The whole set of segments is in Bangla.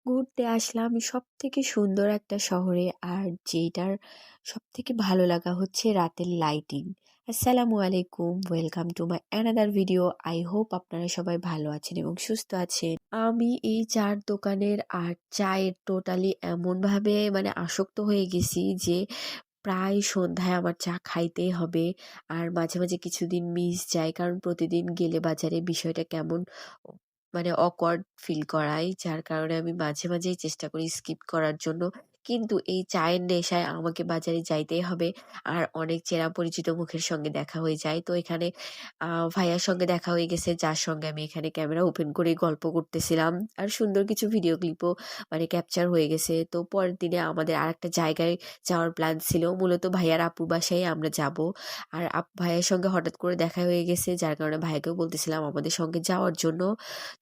ঘুরতে আসলাম সবথেকে সুন্দর একটা শহরে, আর যেটার সবথেকে ভালো লাগা হচ্ছে রাতের লাইটিং। আসসালামু আলাইকুম, welcome to my another video. I hope আপনারা সবাই ভালো আছেন এবং সুস্থ আছেন। আমি এই চার দোকানের আর চায়ের টোটালি এমনভাবে আসক্ত হয়ে গেছি যে প্রায় সন্ধ্যায় আমার চা খাইতেই হবে। আর মাঝে মাঝে কিছুদিন মিস যায়, কারণ প্রতিদিন গেলে বাজারে বিষয়টা কেমন অকওয়ার্ড ফিল করায়, যার কারণে আমি মাঝে মাঝেই চেষ্টা করি স্কিপ করার জন্য। কিন্তু এই চায়ের নেশায় আমাকে বাজারে যাইতেই হবে। আর অনেক চেনা পরিচিত মুখের সঙ্গে দেখা হয়ে যায়। তো এখানে ভাইয়ার সঙ্গে দেখা হয়ে গেছে, যার সঙ্গে আমি এখানে ক্যামেরা ওপেন করে গল্প করতেছিলাম। আর সুন্দর কিছু ভিডিও ক্লিপও ক্যাপচার হয়ে গেছে। তো পরের দিনে আমাদের আরেকটা জায়গায় যাওয়ার প্ল্যান ছিল। মূলত ভাইয়ার আপুর বাসায় আমরা যাব। আর ভাইয়ার সঙ্গে হঠাৎ করে দেখা হয়ে গেছে, যার কারণে ভাইয়াকেও বলতেছিলাম আমাদের সঙ্গে যাওয়ার জন্য।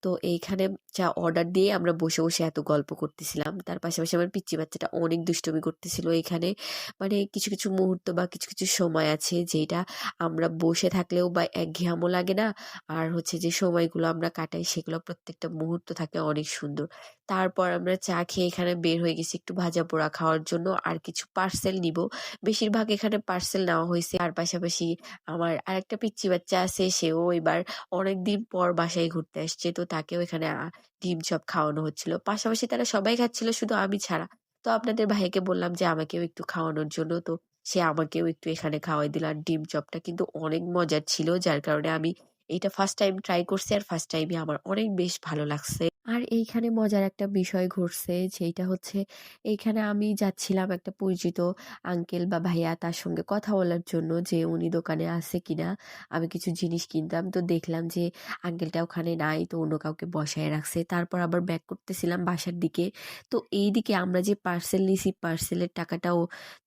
তো এইখানে চা অর্ডার দিয়ে আমরা বসে বসে এত গল্প করতেছিলাম। তার পাশাপাশি আমার পিচ্চি বাচ্চাটা অনেক দুষ্টুমি করতেছিল এখানে। কিছু কিছু মুহূর্ত বা কিছু কিছু সময় আছে যেটা আমরা বসে থাকলেও বা একঘেয়ামও লাগে না। আর হচ্ছে যে সময়গুলো আমরা কাটাই, সেগুলো প্রত্যেকটা মুহূর্ত থাকে অনেক সুন্দর। তারপর আমরা চা খেয়ে এখানে বের হয়ে গেছি একটু ভাজা পোড়া খাওয়ার জন্য, আর কিছু পার্সেল নিব। বেশিরভাগ এখানে পার্সেল নেওয়া হয়েছে। আর পাশাপাশি আমার আরেকটা পিচ্চি বাচ্চা আছে, সেও এবার অনেকদিন পর বাসায় ঘুরতে আসছে। তো তাকেও এখানে ডিম চপ খাওয়ানো হচ্ছিল। পাশাপাশি তারা সবাই খাচ্ছিল, শুধু আমি ছাড়া। তো আপনাদের ভাইয়াকে বললাম যে আমাকেও একটু খাওয়ানোর জন্য। তো সে আমাকেও একটু এখানে খাওয়াই দিল। আর ডিম চপটা কিন্তু অনেক মজার ছিল, যার কারণে আমি এটা ফার্স্ট টাইম ট্রাই করছি, আর ফার্স্ট টাইমই আমার অনেক বেশ ভালো লাগছে। আর এইখানে মজার একটা বিষয় ঘটছে, যেটা হচ্ছে এইখানে আমি যাচ্ছিলাম একটা পরিচিত আঙ্কেল বা ভাইয়া, তার সঙ্গে কথা বলার জন্য যে উনি দোকানে আছে কিনা। আমি কিছু জিনিস কিনতাম, তো দেখলাম যে আঙ্কেলটা ওখানে নাই, তো অন্য কাউকে বসায় রাখছে। তারপর আবার ব্যাক করতেছিলাম বাসার দিকে। তো এই দিকে আমরা যে পার্সেল নিছি, পার্সেলের টাকাটাও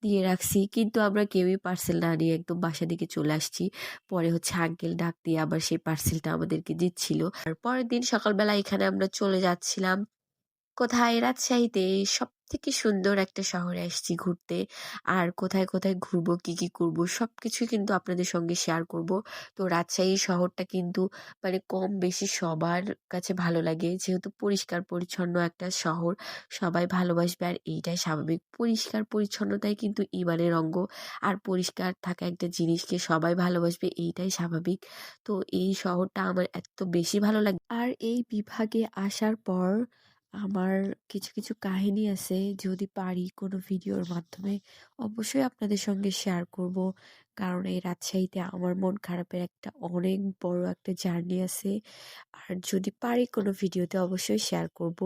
দিয়ে রাখছি, কিন্তু আমরা কেউই পার্সেল না নিয়ে একদম বাসার দিকে চলে আসছি। পরে হচ্ছে আঙ্কেল ডাক দিয়ে আবার সেই পার্সেলটা আমাদেরকে দিচ্ছিল। আর পরের দিন সকালবেলা এখানে আমরা চলে যাচ্ছিলাম কোথায়, রাজশাহীতে। সবথেকে সুন্দর একটা শহরে আসছি ঘুরতে। আর কোথায় কোথায় ঘুরবো, কি কি করব, সবকিছুই কিন্তু আপনাদের সঙ্গে শেয়ার করব। তো রাজশাহী শহরটা কিন্তু কম বেশি সবার কাছে ভালো লাগে, যেহেতু পরিষ্কার পরিচ্ছন্ন একটা শহর। সবাই ভালোবাসবে, আর এইটাই স্বাভাবিক। পরিষ্কার পরিচ্ছন্নতাই কিন্তু ইমানের অঙ্গ। আর পরিষ্কার থাকা একটা জিনিসকে সবাই ভালোবাসবে, এইটাই স্বাভাবিক। তো এই শহরটা আমার এত বেশি ভালো লাগে। আর এই বিভাগে আসার পর আমার কিছু কিছু কাহিনী আছে, যদি পারি কোনো ভিডিওর মাধ্যমে অবশ্যই আপনাদের সঙ্গে শেয়ার করব। কারণ এই রাজশাহীতে আমার মন খারাপের একটা অনেক বড় একটা জার্নি আছে। আর যদি পারি কোনো ভিডিওতে অবশ্যই শেয়ার করব।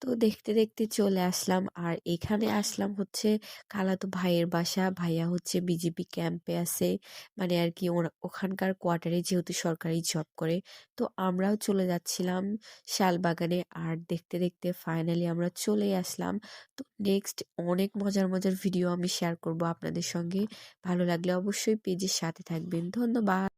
তো দেখতে দেখতে চলে আসলাম, আর এখানে আসলাম হচ্ছে খালাতো ভাইয়ের বাসা। ভাইয়া হচ্ছে বিজেপি ক্যাম্পে আছে, আর কি ওখানকার কোয়ার্টারে যেহেতু সরকারি জব করে। তো আমরাও চলে যাচ্ছিলাম শালবাগানে। আর দেখতে দেখতে ফাইনালি আমরা চলে আসলাম। তো নেক্সট অনেক মজার মজার ভিডিও আমি শেয়ার করব আপনাদের সঙ্গে। ভালো লাগলে অবশ্যই পেজের সাথে থাকবেন। ধন্যবাদ।